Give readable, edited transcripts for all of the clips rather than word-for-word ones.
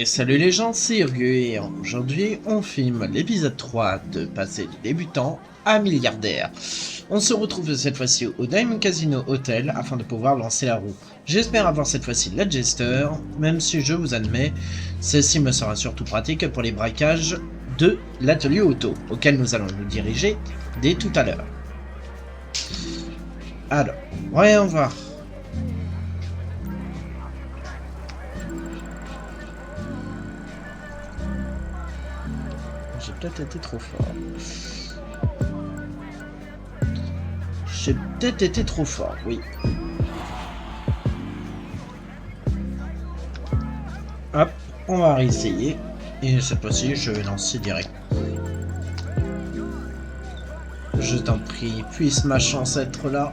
Et salut les gens, c'est Urgu et aujourd'hui on filme l'épisode 3 de passer de débutant à milliardaire. On se retrouve cette fois-ci au Diamond Casino Hotel afin de pouvoir lancer la roue. J'espère avoir cette fois-ci la Jester, même si je vous admets, celle-ci me sera surtout pratique pour les braquages de l'atelier auto, auquel nous allons nous diriger dès tout à l'heure. Alors, voyons voir. J'ai peut-être été trop fort. J'ai peut-être été trop fort, oui. Hop, on va réessayer. Et cette fois-ci, je vais lancer direct. Je t'en prie, puisse ma chance être là.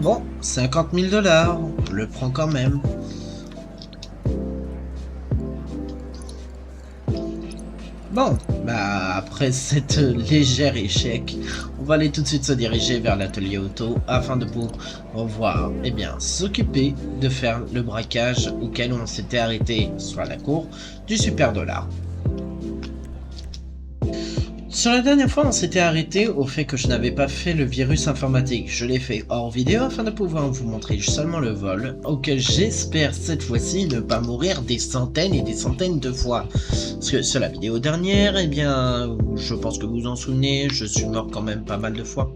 Bon, 50 000 $, je le prends quand même. Bon, bah après cet léger échec, on va aller tout de suite se diriger vers l'atelier auto afin de pouvoir s'occuper de faire le braquage auquel on s'était arrêté sur la cour du super dollar. Sur la dernière fois, on s'était arrêté au fait que je n'avais pas fait le virus informatique. Je l'ai fait hors vidéo afin de pouvoir vous montrer seulement le vol, auquel j'espère cette fois-ci ne pas mourir des centaines et des centaines de fois. Parce que sur la vidéo dernière, je pense que vous vous en souvenez, je suis mort quand même pas mal de fois.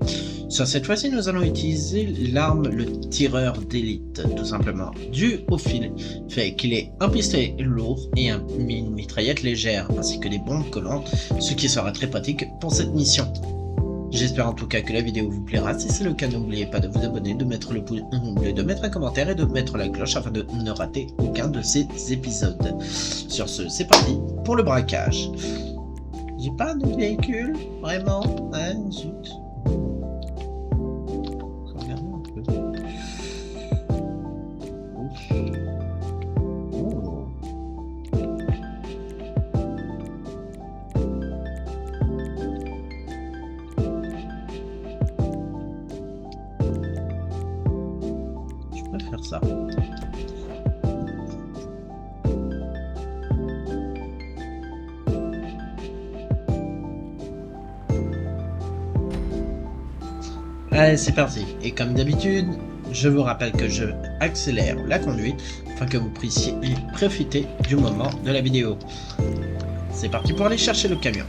Sur cette fois-ci, nous allons utiliser l'arme, le tireur d'élite, tout simplement. Dû au fait qu'il est un pistolet lourd et une mitraillette légère, ainsi que des bombes collantes, ce qui sera très pratique pour cette mission. J'espère en tout cas que la vidéo vous plaira. Si c'est le cas, n'oubliez pas de vous abonner, de mettre le pouce bleu, de mettre un commentaire et de mettre la cloche afin de ne rater aucun de ces épisodes. Sur ce, c'est parti pour le braquage. J'ai pas de véhicule, vraiment, hein, zut. Faire ça. Allez, c'est parti. Et comme d'habitude, je vous rappelle que je accélère la conduite afin que vous puissiez profiter du moment de la vidéo. C'est parti pour aller chercher le camion.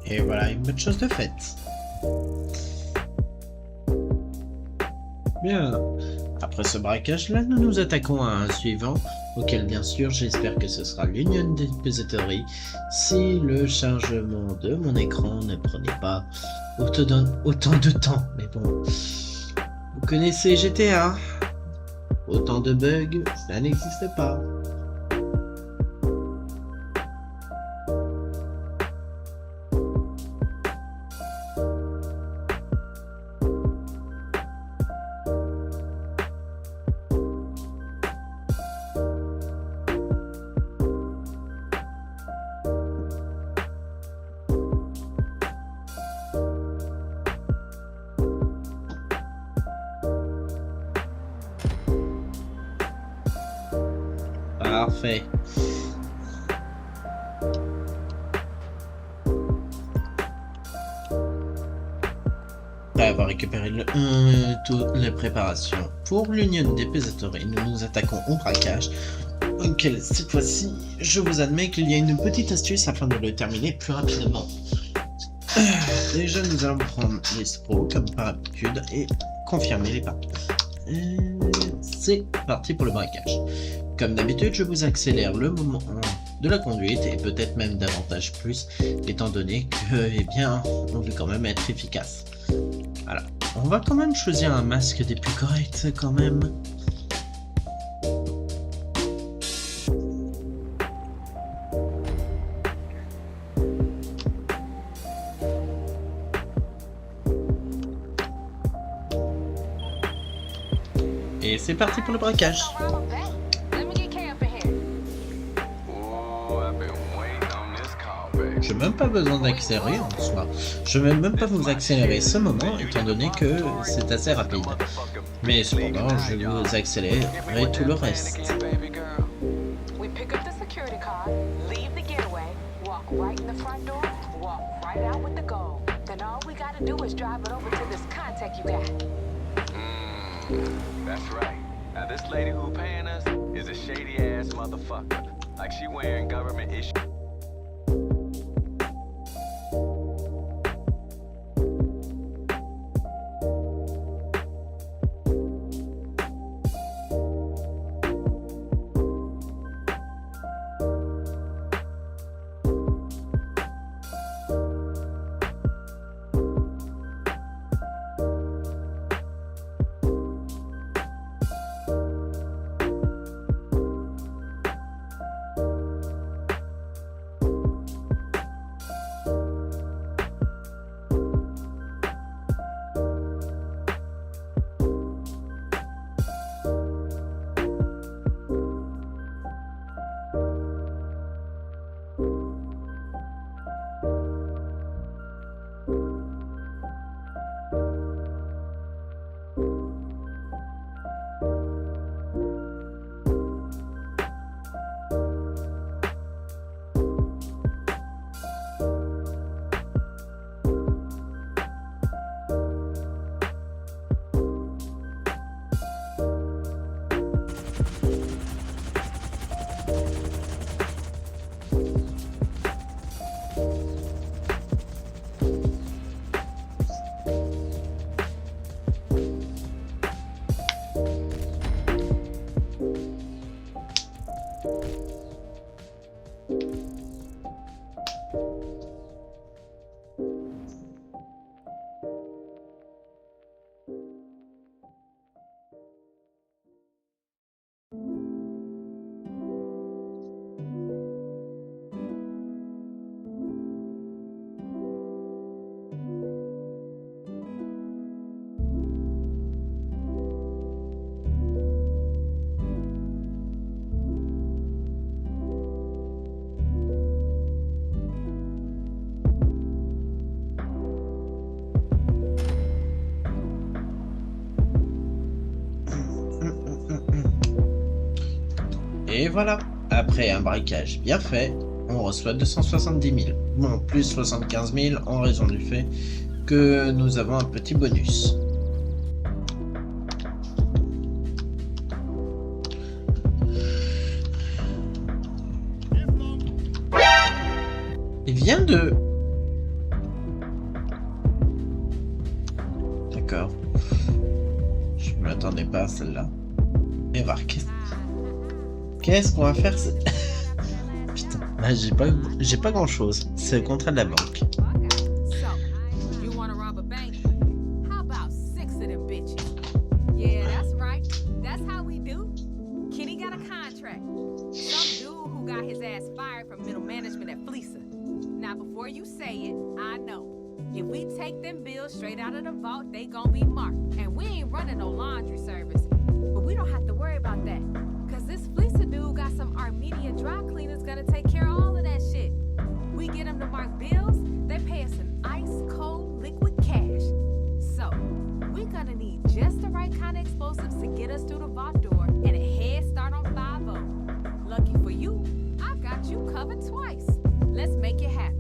Et voilà une bonne chose de faite. Bien, après ce braquage-là, nous nous attaquons à un suivant auquel bien sûr j'espère que ce sera l'Union Depository si le chargement de mon écran ne prenait pas autant de temps. Mais bon, vous connaissez GTA, autant de bugs, ça n'existe pas. Parfait. Après avoir récupéré toutes les préparations pour l'Union Depository, nous nous attaquons au braquage, auquel cette fois-ci, je vous admets qu'il y a une petite astuce afin de le terminer plus rapidement. Déjà, nous allons prendre les scrolls comme par habitude et confirmer les pas. C'est parti pour le braquage. Comme d'habitude, je vous accélère le moment de la conduite et peut-être même davantage plus, étant donné que, eh bien, on veut quand même être efficace. Voilà. On va quand même choisir un masque des plus corrects quand même. Et c'est parti pour le braquage. Je n'ai même pas besoin d'accélérer en soi. Je ne vais même pas vous accélérer ce moment étant donné que c'est assez rapide. Mais cependant, je vous accélérerai tout le reste. That's right. Now this lady who paying us is a shady ass motherfucker. Like she wearing government issue. Et voilà, après un braquage bien fait, on reçoit 270 000. Bon, plus 75 000 en raison du fait que nous avons un petit bonus. Il vient de... D'accord. Je ne m'attendais pas à celle-là. Et voir qu'est-ce... Qu'est-ce qu'on va faire? Putain, là, j'ai pas grand chose. C'est le contrat de la banque. So, you wanna rob a bank? How about 6 of them bitches? Yeah, that's right. That's how we do. Kenny got a contract. Some dude who got his ass fired from middle management at Fleesa. Now, before you say it, I know. If we take them bills straight out of the vault, they gon' be marked. And we ain't running no laundry service. But we don't have to worry about that. Cause this Fleesa dude got some Armenian dry cleaners gonna take care of all of that shit. We get them to mark bills, they pay us an ice cold liquid cash. So, we're gonna need just the right kind of explosives to get us through the vault door and a head start on 5-0. Lucky for you, I got you covered twice. Let's make it happen.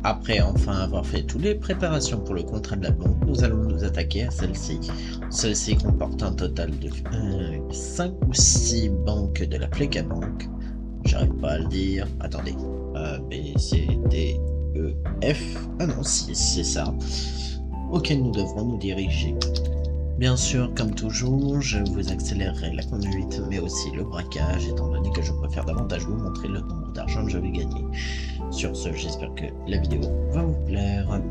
Après enfin avoir fait toutes les préparations pour le contrat de la banque, nous allons nous attaquer à celle-ci. Celle-ci comporte un total de 5 ou 6 banques de la Pleca Bank. J'arrive pas à le dire. Attendez. A, B, C, D, E, F. Ah non, si, c'est ça. Auquel nous devrons nous diriger. Bien sûr, comme toujours, je vous accélérerai la conduite, mais aussi le braquage, étant donné que je préfère davantage vous montrer le nombre d'argent que je vais gagner. Sur ce, j'espère que la vidéo va vous plaire.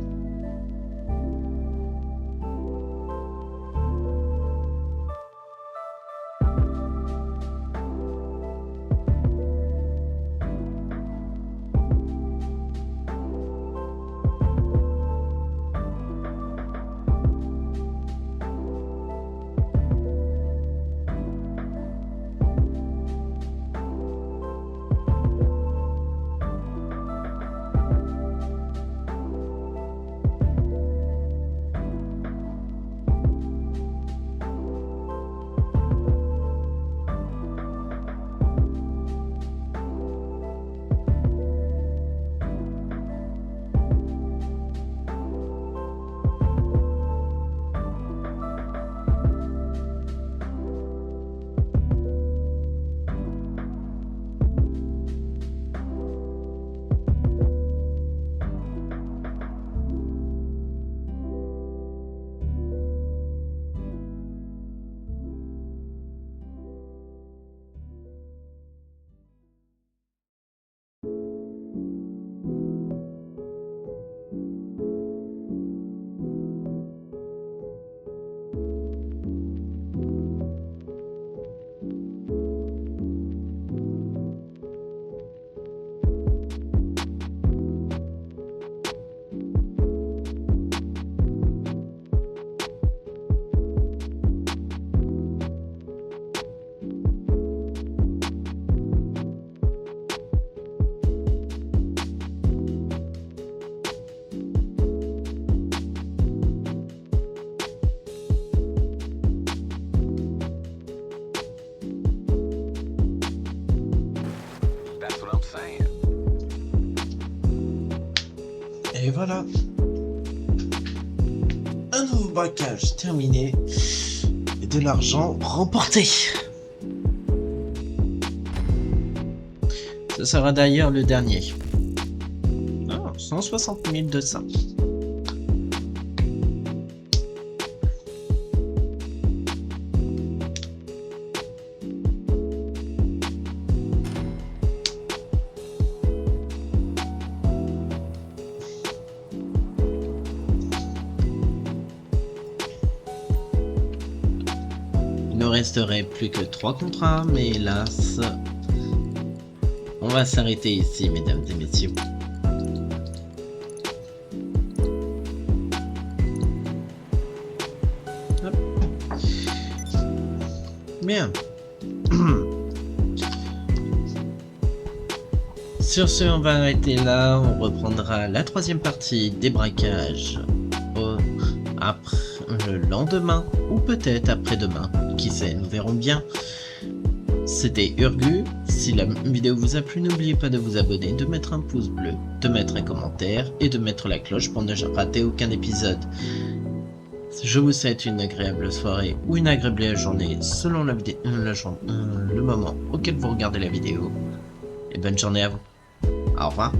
Et voilà. Un nouveau braquage terminé. Et de l'argent remporté. Ce sera d'ailleurs le dernier. Ah, 160 200. Il ne resterait plus que 3 contrats, mais hélas, on va s'arrêter ici, mesdames et messieurs. Hop. Bien. Sur ce, on va arrêter là. On reprendra la 3e partie des braquages après le lendemain ou peut-être après-demain. Qui sait, nous verrons bien. C'était Urgu. Si la vidéo vous a plu, n'oubliez pas de vous abonner, de mettre un pouce bleu, de mettre un commentaire et de mettre la cloche pour ne rater aucun épisode. Je vous souhaite une agréable soirée ou une agréable journée selon le moment auquel vous regardez la vidéo. Et bonne journée à vous. Au revoir.